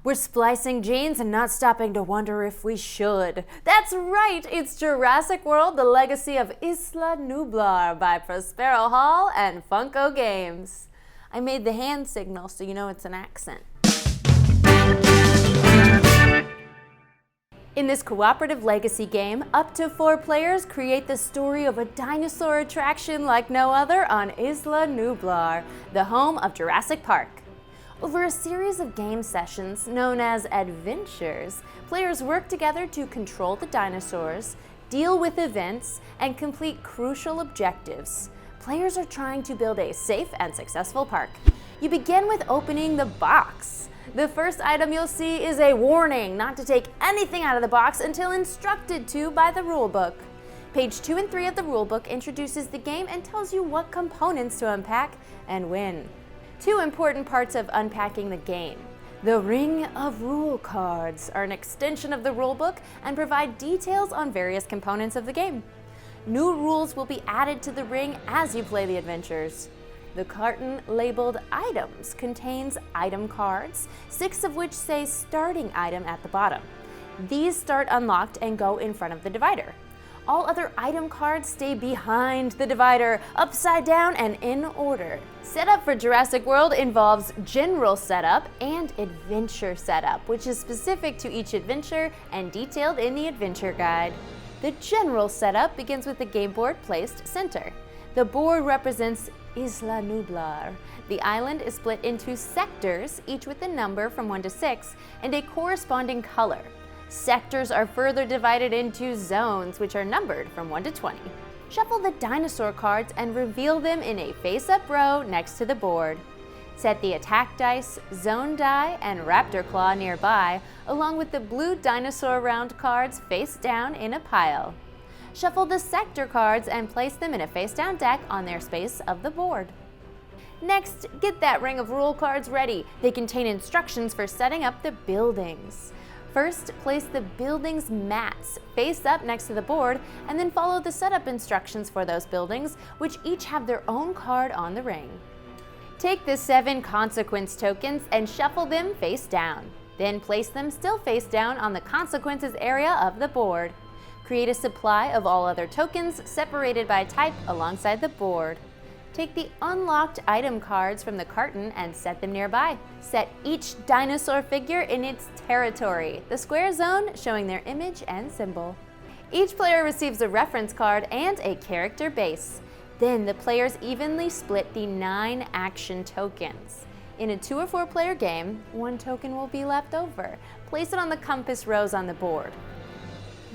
We're splicing genes and not stopping to wonder if we should. That's right, it's Jurassic World, the Legacy of Isla Nublar by Prospero Hall and Funko Games. I made the hand signal so you know it's an accent. In this cooperative legacy game, up to 4 players create the story of a dinosaur attraction like no other on Isla Nublar, the home of Jurassic Park. Over a series of game sessions known as adventures, players work together to control the dinosaurs, deal with events, and complete crucial objectives. Players are trying to build a safe and successful park. You begin with opening the box. The first item you'll see is a warning not to take anything out of the box until instructed to by the rulebook. Page 2 and 3 of the rulebook introduces the game and tells you what components to unpack and when. 2 important parts of unpacking the game. The Ring of Rule cards are an extension of the rulebook and provide details on various components of the game. New rules will be added to the ring as you play the adventures. The carton labeled items contains item cards, 6 of which say starting item at the bottom. These start unlocked and go in front of the divider. All other item cards stay behind the divider, upside down and in order. Setup for Jurassic World involves general setup and adventure setup, which is specific to each adventure and detailed in the adventure guide. The general setup begins with the game board placed center. The board represents Isla Nublar. The island is split into sectors, each with a number from 1 to 6, and a corresponding color. Sectors are further divided into zones, which are numbered from 1 to 20. Shuffle the dinosaur cards and reveal them in a face-up row next to the board. Set the attack dice, zone die, and raptor claw nearby, along with the blue dinosaur round cards face down in a pile. Shuffle the sector cards and place them in a face-down deck on their space of the board. Next, get that ring of rule cards ready. They contain instructions for setting up the buildings. First, place the buildings' mats face up next to the board, and then follow the setup instructions for those buildings, which each have their own card on the ring. Take the 7 consequence tokens and shuffle them face down. Then place them still face down on the consequences area of the board. Create a supply of all other tokens separated by type alongside the board. Take the unlocked item cards from the carton and set them nearby. Set each dinosaur figure in its territory, the square zone showing their image and symbol. Each player receives a reference card and a character base. Then the players evenly split the 9 action tokens. In a 2 or 4 player game, 1 token will be left over. Place it on the compass rose on the board.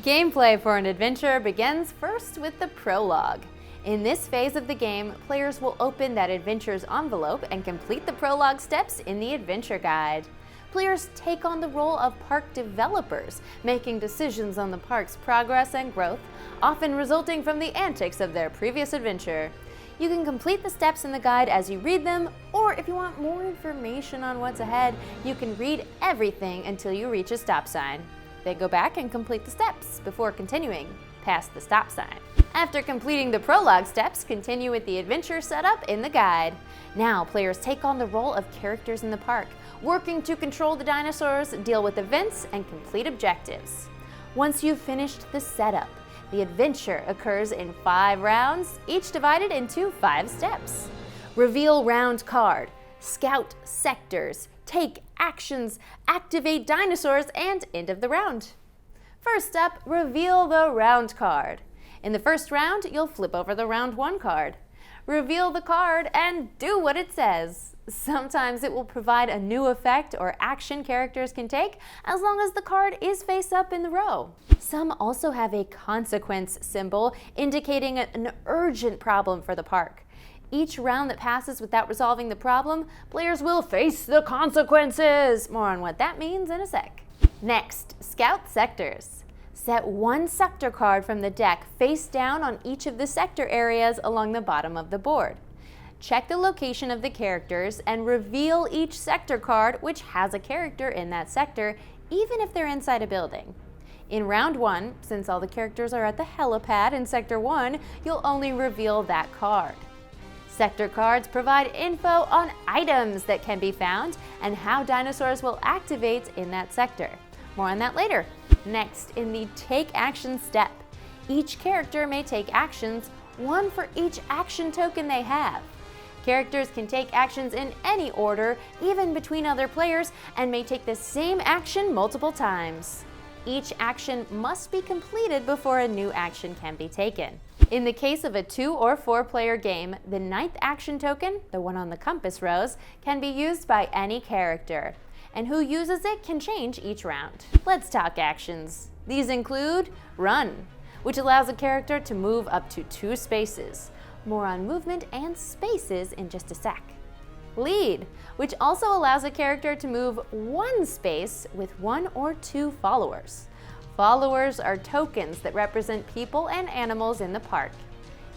Gameplay for an adventure begins first with the prologue. In this phase of the game, players will open that adventure's envelope and complete the prologue steps in the adventure guide. Players take on the role of park developers, making decisions on the park's progress and growth, often resulting from the antics of their previous adventure. You can complete the steps in the guide as you read them, or if you want more information on what's ahead, you can read everything until you reach a stop sign. Then go back and complete the steps before continuing past the stop sign. After completing the prologue steps, continue with the adventure setup in the guide. Now, players take on the role of characters in the park, working to control the dinosaurs, deal with events, and complete objectives. Once you've finished the setup, the adventure occurs in 5 rounds, each divided into 5 steps. Reveal round card, scout sectors, take actions, activate dinosaurs, and end of the round. First up, reveal the round card. In the first round, you'll flip over the round 1 card. Reveal the card and do what it says. Sometimes it will provide a new effect or action characters can take as long as the card is face up in the row. Some also have a consequence symbol indicating an urgent problem for the park. Each round that passes without resolving the problem, players will face the consequences. More on what that means in a sec. Next, scout sectors. Set 1 sector card from the deck face down on each of the sector areas along the bottom of the board. Check the location of the characters and reveal each sector card which has a character in that sector, even if they're inside a building. In round 1, since all the characters are at the helipad in sector 1, you'll only reveal that card. Sector cards provide info on items that can be found and how dinosaurs will activate in that sector. More on that later. Next, in the Take Action step, each character may take actions, one for each action token they have. Characters can take actions in any order, even between other players, and may take the same action multiple times. Each action must be completed before a new action can be taken. In the case of a 2 or 4 player game, the 9th action token, the one on the compass rose, can be used by any character, and who uses it can change each round. Let's talk actions. These include Run, which allows a character to move up to 2 spaces. More on movement and spaces in just a sec. Lead, which also allows a character to move 1 space with 1 or 2 followers. Followers are tokens that represent people and animals in the park.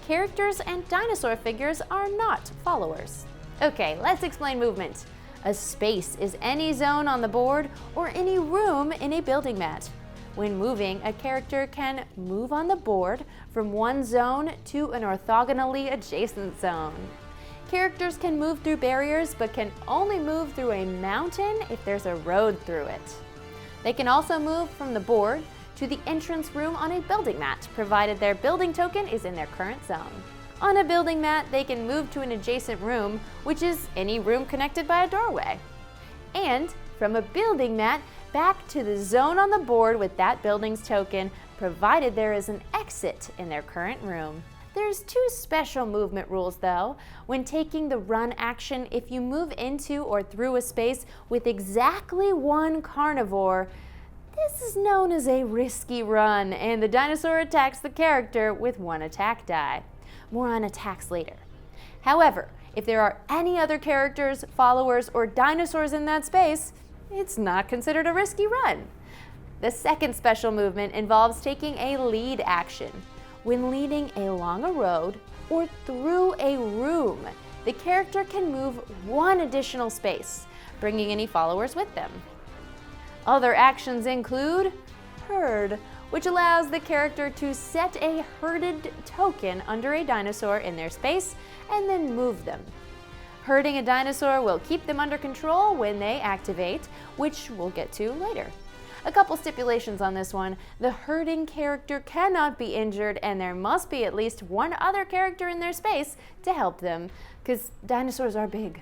Characters and dinosaur figures are not followers. Okay, let's explain movement. A space is any zone on the board or any room in a building mat. When moving, a character can move on the board from one zone to an orthogonally adjacent zone. Characters can move through barriers but can only move through a mountain if there's a road through it. They can also move from the board to the entrance room on a building mat, provided their building token is in their current zone. On a building mat, they can move to an adjacent room, which is any room connected by a doorway. And from a building mat, back to the zone on the board with that building's token, provided there is an exit in their current room. There's 2 special movement rules though. When taking the run action, if you move into or through a space with exactly 1 carnivore, this is known as a risky run, and the dinosaur attacks the character with 1 attack die. More on attacks later. However, if there are any other characters, followers, or dinosaurs in that space, it's not considered a risky run. The second special movement involves taking a lead action. When leading along a road or through a room, the character can move 1 additional space, bringing any followers with them. Other actions include Herd, which allows the character to set a herded token under a dinosaur in their space and then move them. Herding a dinosaur will keep them under control when they activate, which we'll get to later. A couple stipulations on this one. The herding character cannot be injured, and there must be at least 1 other character in their space to help them, because dinosaurs are big.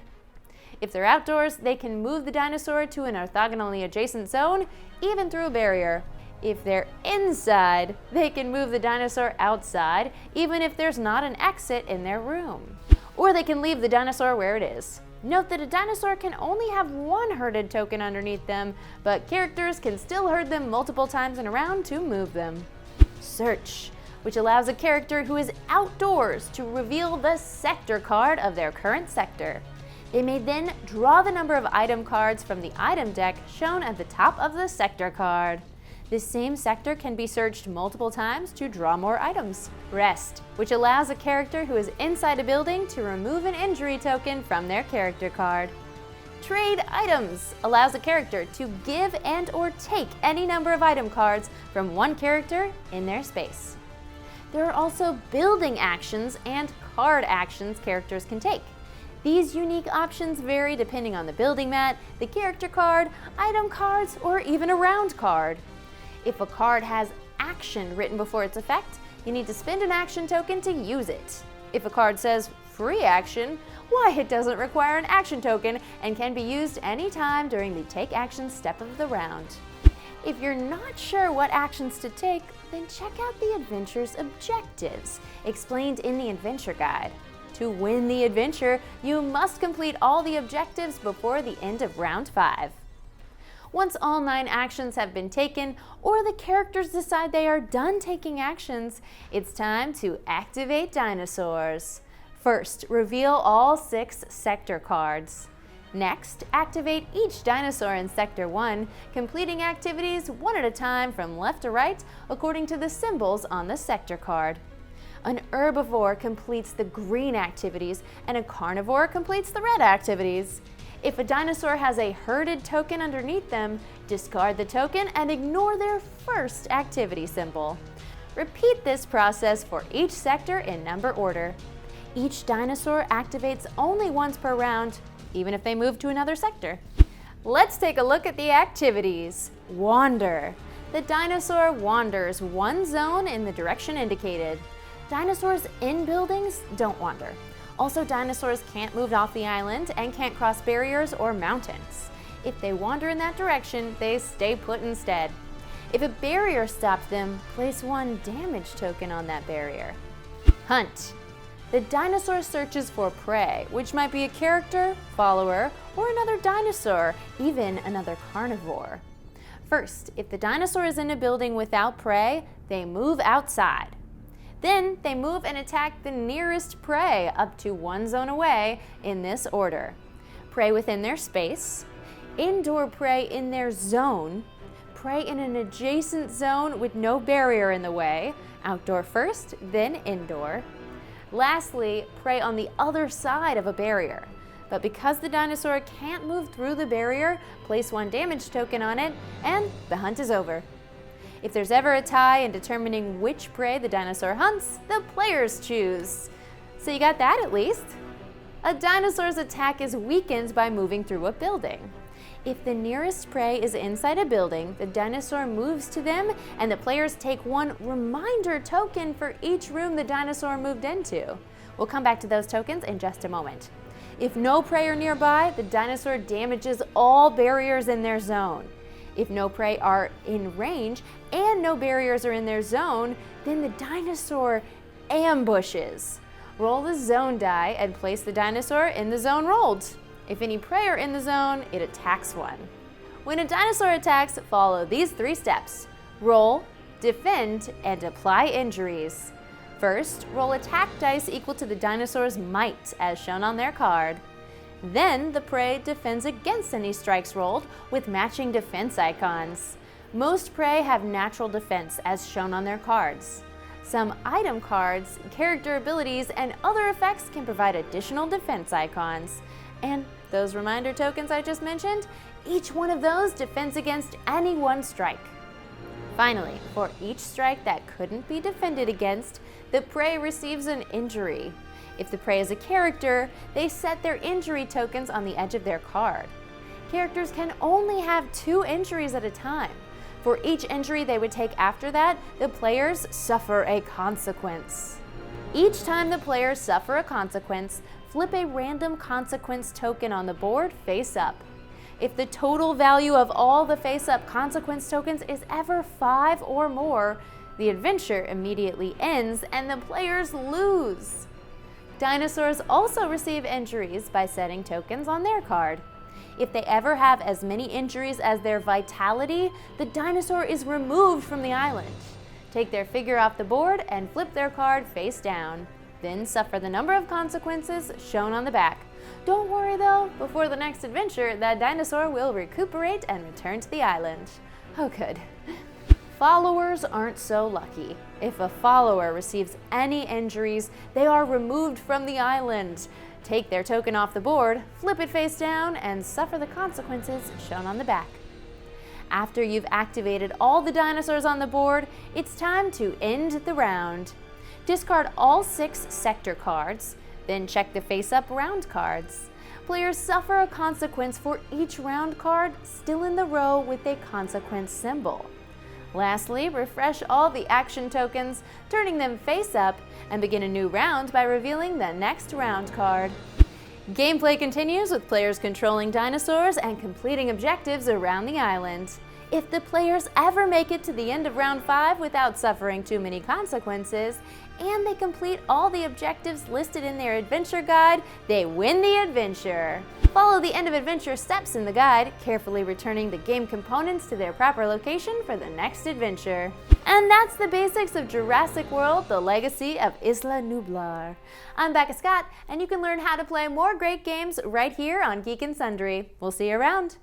If they're outdoors, they can move the dinosaur to an orthogonally adjacent zone, even through a barrier. If they're inside, they can move the dinosaur outside, even if there's not an exit in their room. Or they can leave the dinosaur where it is. Note that a dinosaur can only have 1 herded token underneath them, but characters can still herd them multiple times in a round to move them. Search, which allows a character who is outdoors to reveal the sector card of their current sector. They may then draw the number of item cards from the item deck shown at the top of the sector card. This same sector can be searched multiple times to draw more items. Rest, which allows a character who is inside a building to remove an injury token from their character card. Trade items allows a character to give and or take any number of item cards from 1 character in their space. There are also building actions and card actions characters can take. These unique options vary depending on the building mat, the character card, item cards, or even a round card. If a card has action written before its effect, you need to spend an action token to use it. If a card says free action, why, it doesn't require an action token and can be used anytime during the take action step of the round. If you're not sure what actions to take, then check out the adventure's objectives, explained in the adventure guide. To win the adventure, you must complete all the objectives before the end of round 5. Once all 9 actions have been taken, or the characters decide they are done taking actions, it's time to activate dinosaurs. First, reveal all 6 sector cards. Next, activate each dinosaur in Sector 1, completing activities 1 at a time from left to right according to the symbols on the sector card. An herbivore completes the green activities, and a carnivore completes the red activities. If a dinosaur has a herded token underneath them, discard the token and ignore their first activity symbol. Repeat this process for each sector in number order. Each dinosaur activates only once per round, even if they move to another sector. Let's take a look at the activities. Wander. The dinosaur wanders one zone in the direction indicated. Dinosaurs in buildings don't wander. Also, dinosaurs can't move off the island and can't cross barriers or mountains. If they wander in that direction, they stay put instead. If a barrier stops them, place one damage token on that barrier. Hunt. The dinosaur searches for prey, which might be a character, follower, or another dinosaur, even another carnivore. First, if the dinosaur is in a building without prey, they move outside. Then they move and attack the nearest prey up to one zone away in this order. Prey within their space, indoor prey in their zone, prey in an adjacent zone with no barrier in the way, outdoor first, then indoor. Lastly, prey on the other side of a barrier. But because the dinosaur can't move through the barrier, place one damage token on it, and the hunt is over. If there's ever a tie in determining which prey the dinosaur hunts, the players choose. So you got that at least. A dinosaur's attack is weakened by moving through a building. If the nearest prey is inside a building, the dinosaur moves to them and the players take one reminder token for each room the dinosaur moved into. We'll come back to those tokens in just a moment. If no prey are nearby, the dinosaur damages all barriers in their zone. If no prey are in range and no barriers are in their zone, then the dinosaur ambushes. Roll the zone die and place the dinosaur in the zone rolled. If any prey are in the zone, it attacks one. When a dinosaur attacks, follow these 3 steps. Roll, defend, and apply injuries. First, roll attack dice equal to the dinosaur's might, as shown on their card. Then, the prey defends against any strikes rolled with matching defense icons. Most prey have natural defense, as shown on their cards. Some item cards, character abilities, and other effects can provide additional defense icons. And those reminder tokens I just mentioned, each one of those defends against any one strike. Finally, for each strike that couldn't be defended against, the prey receives an injury. If the prey is a character, they set their injury tokens on the edge of their card. Characters can only have 2 injuries at a time. For each injury they would take after that, the players suffer a consequence. Each time the players suffer a consequence, flip a random consequence token on the board face up. If the total value of all the face-up consequence tokens is ever 5 or more, the adventure immediately ends and the players lose. Dinosaurs also receive injuries by setting tokens on their card. If they ever have as many injuries as their vitality, the dinosaur is removed from the island. Take their figure off the board and flip their card face down. Then suffer the number of consequences shown on the back. Don't worry though, before the next adventure, that dinosaur will recuperate and return to the island. Oh good. Followers aren't so lucky. If a follower receives any injuries, they are removed from the island. Take their token off the board, flip it face down, and suffer the consequences shown on the back. After you've activated all the dinosaurs on the board, it's time to end the round. Discard all 6 sector cards, then check the face-up round cards. Players suffer a consequence for each round card still in the row with a consequence symbol. Lastly, refresh all the action tokens, turning them face up, and begin a new round by revealing the next round card. Gameplay continues with players controlling dinosaurs and completing objectives around the island. If the players ever make it to the end of round 5 without suffering too many consequences, and they complete all the objectives listed in their adventure guide, they win the adventure. Follow the end of adventure steps in the guide, carefully returning the game components to their proper location for the next adventure. And that's the basics of Jurassic World: The Legacy of Isla Nublar. I'm Becca Scott, and you can learn how to play more great games right here on Geek and Sundry. We'll see you around.